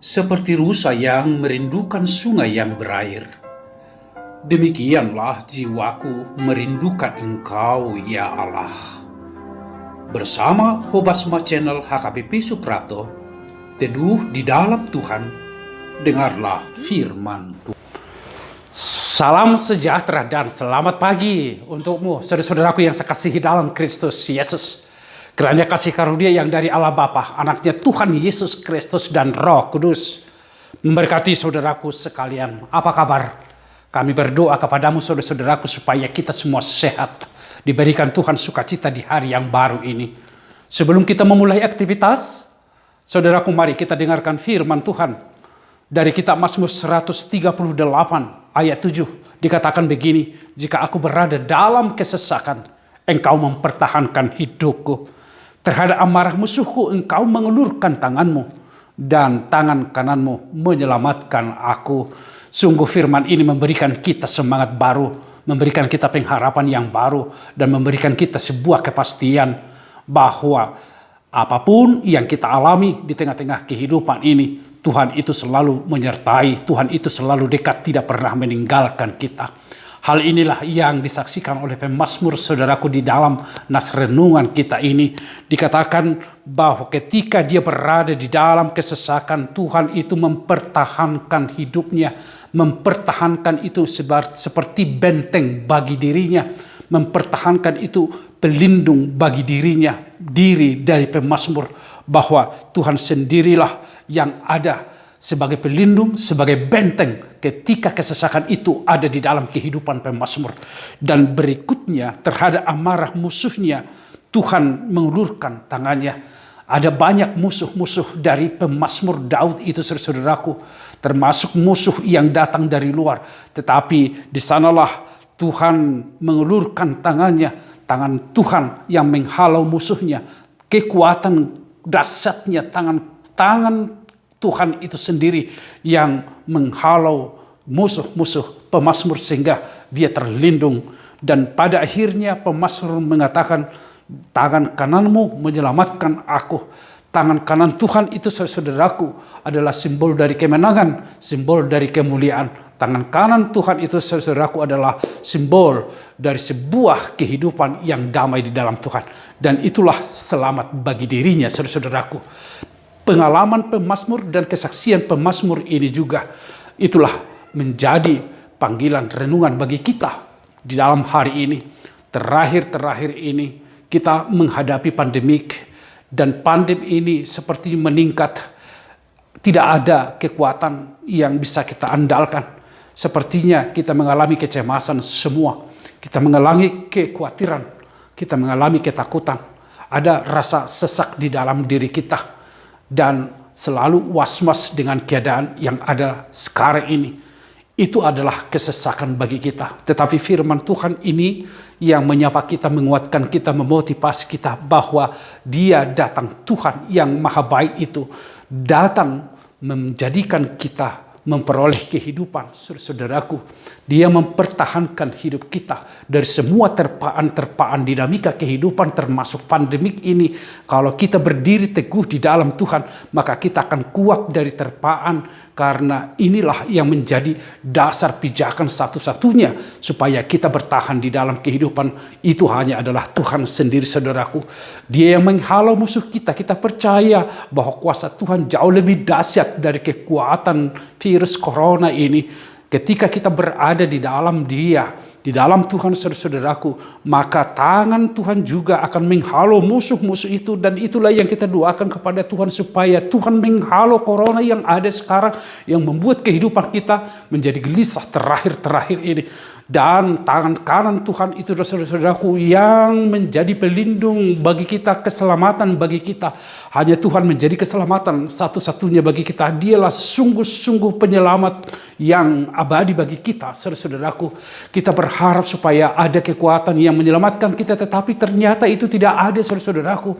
seperti rusa yang merindukan sungai yang berair. Demikianlah jiwaku merindukan Engkau, ya Allah. Bersama Hobasma Channel HKBP Suprapto, teduh di dalam Tuhan, dengarlah firman Tuhan. Salam sejahtera dan selamat pagi untukmu, saudara-saudaraku yang saya kasihi dalam Kristus Yesus. Kiranya kasih karunia yang dari Allah Bapa, anaknya Tuhan Yesus Kristus dan Roh Kudus memberkati saudaraku sekalian. Apa kabar? Kami berdoa kepadamu saudara-saudaraku supaya kita semua sehat, diberikan Tuhan sukacita di hari yang baru ini. Sebelum kita memulai aktivitas, saudaraku, mari kita dengarkan firman Tuhan dari kitab Mazmur 138 ayat 7. Dikatakan begini, jika aku berada dalam kesesakan, Engkau mempertahankan hidupku. Terhadap amarah musuhku, Engkau mengulurkan tanganmu, dan tangan kananmu menyelamatkan aku. Sungguh firman ini memberikan kita semangat baru, memberikan kita pengharapan yang baru, dan memberikan kita sebuah kepastian bahwa apapun yang kita alami di tengah-tengah kehidupan ini, Tuhan itu selalu menyertai, Tuhan itu selalu dekat, tidak pernah meninggalkan kita. Hal inilah yang disaksikan oleh pemazmur saudaraku di dalam nas renungan kita ini. Dikatakan bahwa ketika dia berada di dalam kesesakan, Tuhan itu mempertahankan hidupnya, mempertahankan itu seperti benteng bagi dirinya, mempertahankan itu pelindung bagi dirinya. Diri dari pemazmur bahwa Tuhan sendirilah yang ada sebagai pelindung, sebagai benteng ketika kesesakan itu ada di dalam kehidupan pemazmur. Dan berikutnya terhadap amarah musuhnya, Tuhan mengulurkan tangannya. Ada banyak musuh-musuh dari pemazmur Daud itu, saudaraku, termasuk musuh yang datang dari luar. Tetapi di sanalah Tuhan mengulurkan tangannya, tangan Tuhan yang menghalau musuhnya. Kekuatan dahsyatnya tangan Tuhan itu sendiri yang menghalau musuh-musuh pemazmur sehingga dia terlindung. Dan pada akhirnya pemazmur mengatakan, tangan kananmu menyelamatkan aku. Tangan kanan Tuhan itu, saudaraku, adalah simbol dari kemenangan, simbol dari kemuliaan. Tangan kanan Tuhan itu, saudaraku, adalah simbol dari sebuah kehidupan yang damai di dalam Tuhan. Dan itulah selamat bagi dirinya, saudaraku. Pengalaman pemazmur dan kesaksian pemazmur ini juga, itulah menjadi panggilan renungan bagi kita di dalam hari ini. Terakhir ini kita menghadapi pandemik, dan pandemi ini seperti meningkat. Tidak ada kekuatan yang bisa kita andalkan. Sepertinya kita mengalami kecemasan semua. Kita mengalami kekhawatiran, kita mengalami ketakutan. Ada rasa sesak di dalam diri kita. Dan selalu was-was dengan keadaan yang ada sekarang ini. Itu adalah kesesakan bagi kita. Tetapi firman Tuhan ini yang menyapa kita, menguatkan kita, memotivasi kita bahwa Dia datang, Tuhan yang maha baik itu datang menjadikan kita memperoleh kehidupan, saudaraku. Dia mempertahankan hidup kita dari semua terpaan dinamika kehidupan termasuk pandemik ini. Kalau kita berdiri teguh di dalam Tuhan, maka kita akan kuat dari terpaan, karena inilah yang menjadi dasar pijakan satu-satunya supaya kita bertahan di dalam kehidupan. Itu hanya adalah Tuhan sendiri, saudaraku. Dia yang menghalau musuh kita. Kita percaya bahwa kuasa Tuhan jauh lebih dahsyat dari kekuatan virus corona ini. Ketika kita berada di dalam Dia, di dalam Tuhan, saudaraku, maka tangan Tuhan juga akan menghalau musuh-musuh itu. Dan itulah yang kita doakan kepada Tuhan, supaya Tuhan menghalau corona yang ada sekarang, yang membuat kehidupan kita menjadi gelisah terakhir ini. Dan tangan kanan Tuhan itu, saudara-saudaraku, yang menjadi pelindung bagi kita, keselamatan bagi kita. Hanya Tuhan menjadi keselamatan satu-satunya bagi kita. Dialah sungguh-sungguh penyelamat yang abadi bagi kita, saudara-saudaraku. Kita berharap supaya ada kekuatan yang menyelamatkan kita, tetapi ternyata itu tidak ada, saudara-saudaraku.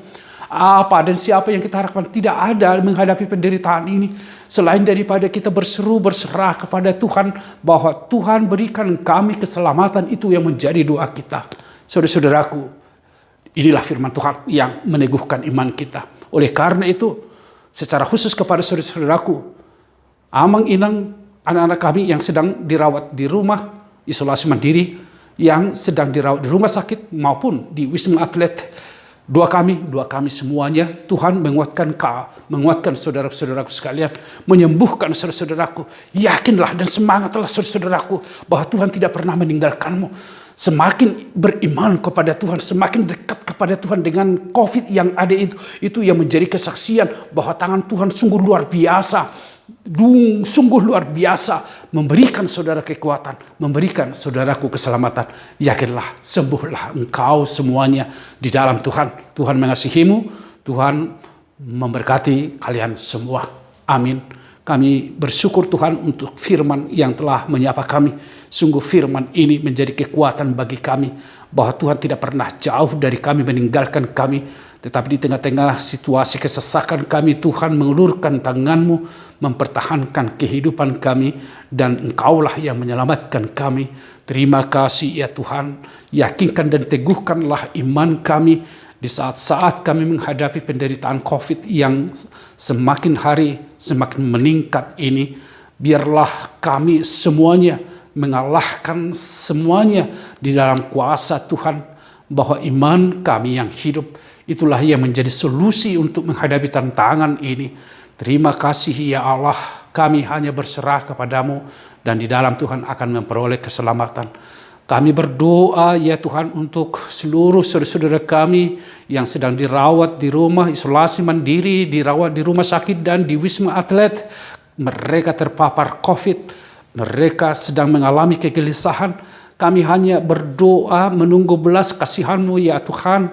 Apa dan siapa yang kita harapkan? Tidak ada menghadapi penderitaan ini selain daripada kita berseru, berserah kepada Tuhan bahwa Tuhan berikan kami keselamatan. Itu yang menjadi doa kita, saudara-saudaraku. Inilah firman Tuhan yang meneguhkan iman kita. Oleh karena itu, secara khusus kepada saudara-saudaraku, amang inang anak-anak kami yang sedang dirawat di rumah isolasi mandiri, yang sedang dirawat di rumah sakit maupun di Wisma Atlet. Doa kami semuanya, Tuhan menguatkan saudara-saudaraku sekalian, menyembuhkan saudara-saudaraku. Yakinlah dan semangatlah saudara-saudaraku bahwa Tuhan tidak pernah meninggalkanmu. Semakin beriman kepada Tuhan, semakin dekat kepada Tuhan dengan COVID yang ada itu yang menjadi kesaksian bahwa tangan Tuhan sungguh luar biasa. Sungguh luar biasa, memberikan saudara kekuatan, memberikan saudaraku keselamatan. Yakinlah, sembuhlah engkau semuanya di dalam Tuhan. Tuhan mengasihimu, Tuhan memberkati kalian semua. Amin. Kami bersyukur Tuhan untuk firman yang telah menyapa kami. Sungguh firman ini menjadi kekuatan bagi kami, bahwa Tuhan tidak pernah jauh dari kami, meninggalkan kami. Tetapi di tengah-tengah situasi kesesakan kami, Tuhan mengulurkan tangan-Mu, mempertahankan kehidupan kami, dan Engkaulah yang menyelamatkan kami. Terima kasih ya Tuhan. Yakinkan dan teguhkanlah iman kami di saat-saat kami menghadapi penderitaan COVID yang semakin hari semakin meningkat ini. Biarlah kami semuanya mengalahkan semuanya di dalam kuasa Tuhan, bahwa iman kami yang hidup itulah yang menjadi solusi untuk menghadapi tantangan ini. Terima kasih ya Allah, kami hanya berserah kepadamu, dan di dalam Tuhan akan memperoleh keselamatan. Kami berdoa ya Tuhan untuk seluruh saudara-saudara kami yang sedang dirawat di rumah isolasi mandiri, dirawat di rumah sakit dan di Wisma Atlet. Mereka terpapar COVID, mereka sedang mengalami kegelisahan. Kami hanya berdoa menunggu belas kasihan-Mu ya Tuhan.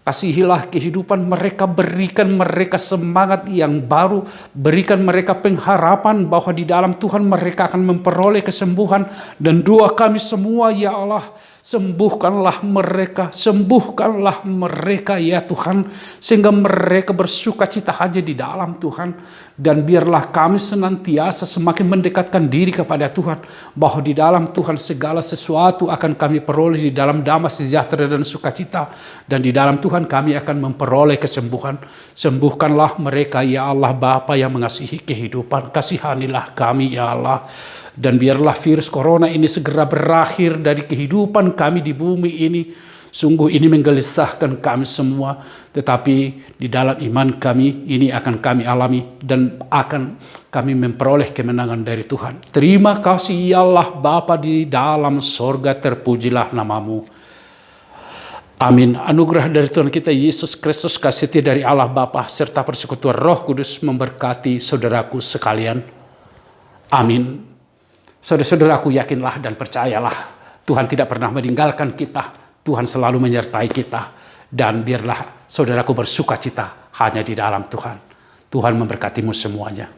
Kasihilah kehidupan mereka, berikan mereka semangat yang baru, berikan mereka pengharapan bahwa di dalam Tuhan mereka akan memperoleh kesembuhan. Dan doa kami semua ya Allah, sembuhkanlah mereka ya Tuhan, sehingga mereka bersuka cita hanya di dalam Tuhan. Dan biarlah kami senantiasa semakin mendekatkan diri kepada Tuhan, bahwa di dalam Tuhan segala sesuatu akan kami peroleh di dalam damai sejahtera dan sukacita, dan di dalam Tuhan kami akan memperoleh kesembuhan. Sembuhkanlah mereka ya Allah Bapa yang mengasihi kehidupan, kasihanilah kami ya Allah. Dan biarlah virus corona ini segera berakhir dari kehidupan kami di bumi ini. Sungguh ini menggelisahkan kami semua, tetapi di dalam iman kami ini akan kami alami, dan akan kami memperoleh kemenangan dari Tuhan. Terima kasih ya Allah Bapa di dalam sorga, terpujilah nama-Mu. Amin. Anugerah dari Tuhan kita Yesus Kristus, kasih setia dari Allah Bapa, serta persekutuan Roh Kudus memberkati saudaraku sekalian. Amin. Saudara-saudaraku, yakinlah dan percayalah, Tuhan tidak pernah meninggalkan kita. Tuhan selalu menyertai kita. Dan biarlah saudaraku bersuka cita hanya di dalam Tuhan. Tuhan memberkatimu semuanya.